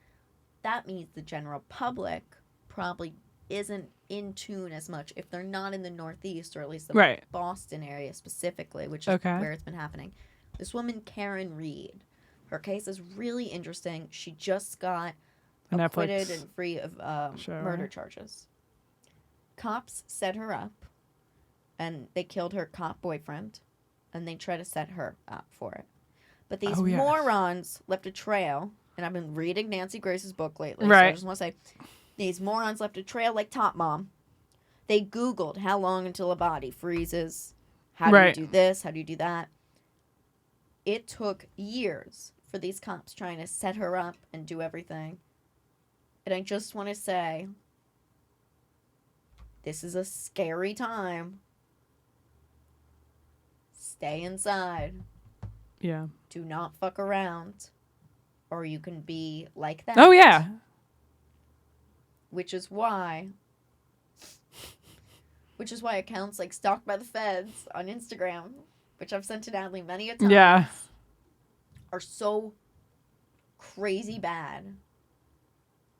That means the general public probably isn't in tune as much if they're not in the Northeast, or at least the Boston area specifically, which is where it's been happening. This woman, Karen Reed, her case is really interesting. She just got acquitted and free of murder charges. Cops set her up. And they killed her cop boyfriend, and they try to set her up for it. But these morons left a trail, and I've been reading Nancy Grace's book lately, so I just want to say, these morons left a trail like Top Mom. They Googled how long until a body freezes, how do you do this, how do you do that. It took years for these cops trying to set her up and do everything. And I just want to say, this is a scary time. Stay inside. Yeah. Do not fuck around. Or you can be like that. Oh, yeah. Which is why accounts like Stalked by the Feds on Instagram, which I've sent to Natalie many a time, are so crazy bad.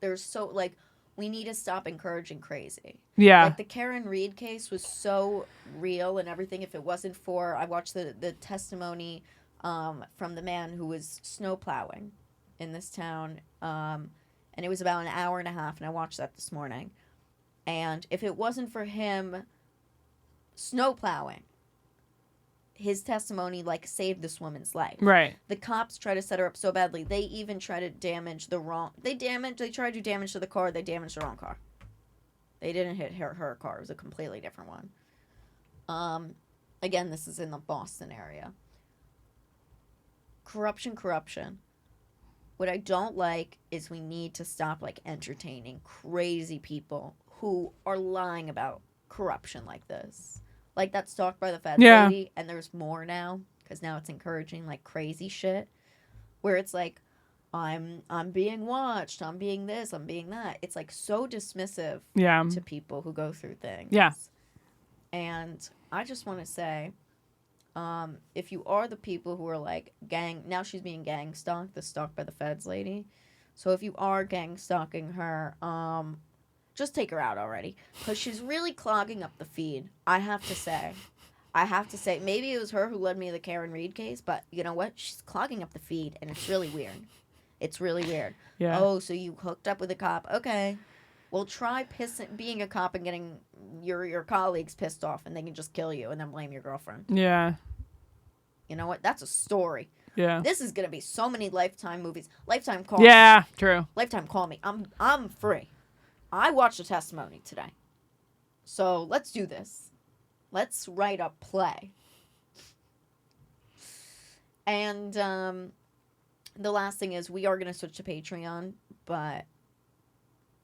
They're so, like, we need to stop encouraging crazy. Yeah. Like, the Karen Reed case was so real and everything. If it wasn't for, I watched the testimony from the man who was snow plowing in this town. And it was about an hour and a half, and I watched that this morning. And if it wasn't for him snow plowing, his testimony like saved this woman's life. Right. The cops try to set her up so badly. They even try to damage the wrong. They tried to damage to the car. They damaged the wrong car. They didn't hit her car. It was a completely different one. Again, this is in the Boston area. Corruption. What I don't like is we need to stop like entertaining crazy people who are lying about corruption like this. Like that stalked by the Fed lady, and there's more now because now it's encouraging like crazy shit where it's like I'm being watched, I'm being this, I'm being that. It's like so dismissive to people who go through things. Yeah. And I just want to say, if you are the people who are like now she's being gang stalked, the stalked by the Feds lady. So if you are gang stalking her, just take her out already. Because she's really clogging up the feed. I have to say, maybe it was her who led me to the Karen Reed case, but you know what? She's clogging up the feed, and it's really weird. It's really weird. Yeah. Oh, so you hooked up with a cop. Okay. Well, try being a cop and getting your colleagues pissed off, and they can just kill you and then blame your girlfriend. Yeah. You know what? That's a story. Yeah. This is gonna be so many Lifetime movies. Lifetime call me. Yeah, true. Lifetime call me. I'm free. I watched a testimony today. So let's do this. Let's write a play. And the last thing is we are gonna switch to Patreon, but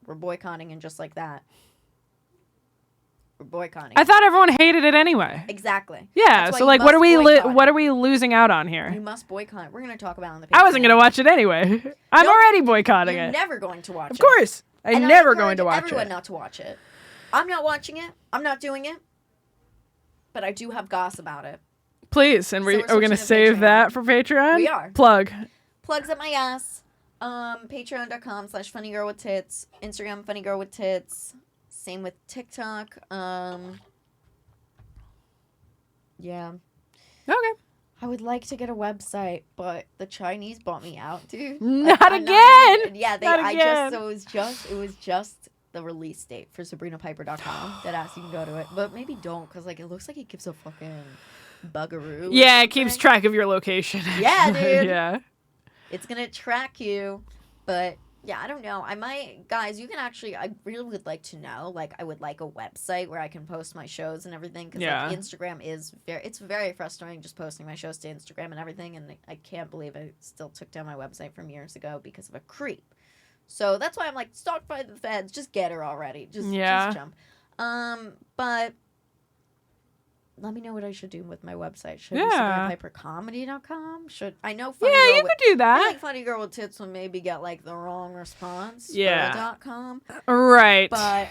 we're boycotting, and just like that. We're boycotting. I thought everyone hated it anyway. Exactly. Yeah, so like what are we losing out on here? You must boycott. We're going to talk about it on the Patreon. I wasn't going to watch it anyway. I'm already boycotting You're it. never going to watch it. Of course. I'm never going to watch everyone it. not to watch it. I'm not watching it. I'm not doing it. But I do have goss about it. Please, and So are we going to save Patreon. that for Patreon? We are. Plug. Plugs at my ass. Patreon.com/funnygirlwithtits. Instagram funnygirlwithtits. Same with TikTok. Yeah. Okay. I would like to get a website, but the Chinese bought me out, dude. Not again. Yeah, Not again. it was just the release date for SabrinaPiper.com that asked you can go to it, but maybe don't, because like it looks like it gives a fucking buggeroo. Yeah, it keeps track of your location. Yeah, dude. Yeah. It's gonna track you, but yeah, I don't know. Guys, you can actually, I really would like to know, like, I would like a website where I can post my shows and everything, because like, Instagram it's very frustrating just posting my shows to Instagram and everything, and I can't believe I still took down my website from years ago because of a creep. So that's why I'm like, stalked by the Feds, just get her already. Just jump. But let me know what I should do with my website. Should I do SabrinaPiperComedy.com? I know Funny Girl you could do that. I think Funny Girl with Tits will maybe get like the wrong response. Yeah. .com. Right. But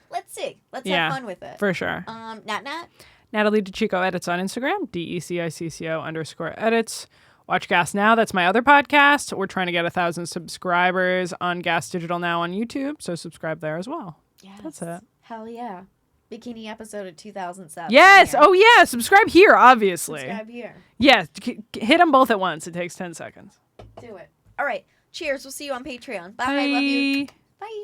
let's see. Let's have fun with it. For sure. Nat. Natalie DECICCO edits on Instagram. DECICCO_edits. Watch Gas Now. That's my other podcast. We're trying to get 1,000 subscribers on Gas Digital Now on YouTube, so subscribe there as well. Yes. That's it. Hell yeah. Bikini episode of 2007. Yes. Here. Oh, yeah. Subscribe here, obviously. Subscribe here. Yes. Hit them both at once. It takes 10 seconds. Do it. All right. Cheers. We'll see you on Patreon. Bye. Bye. Love you. Bye.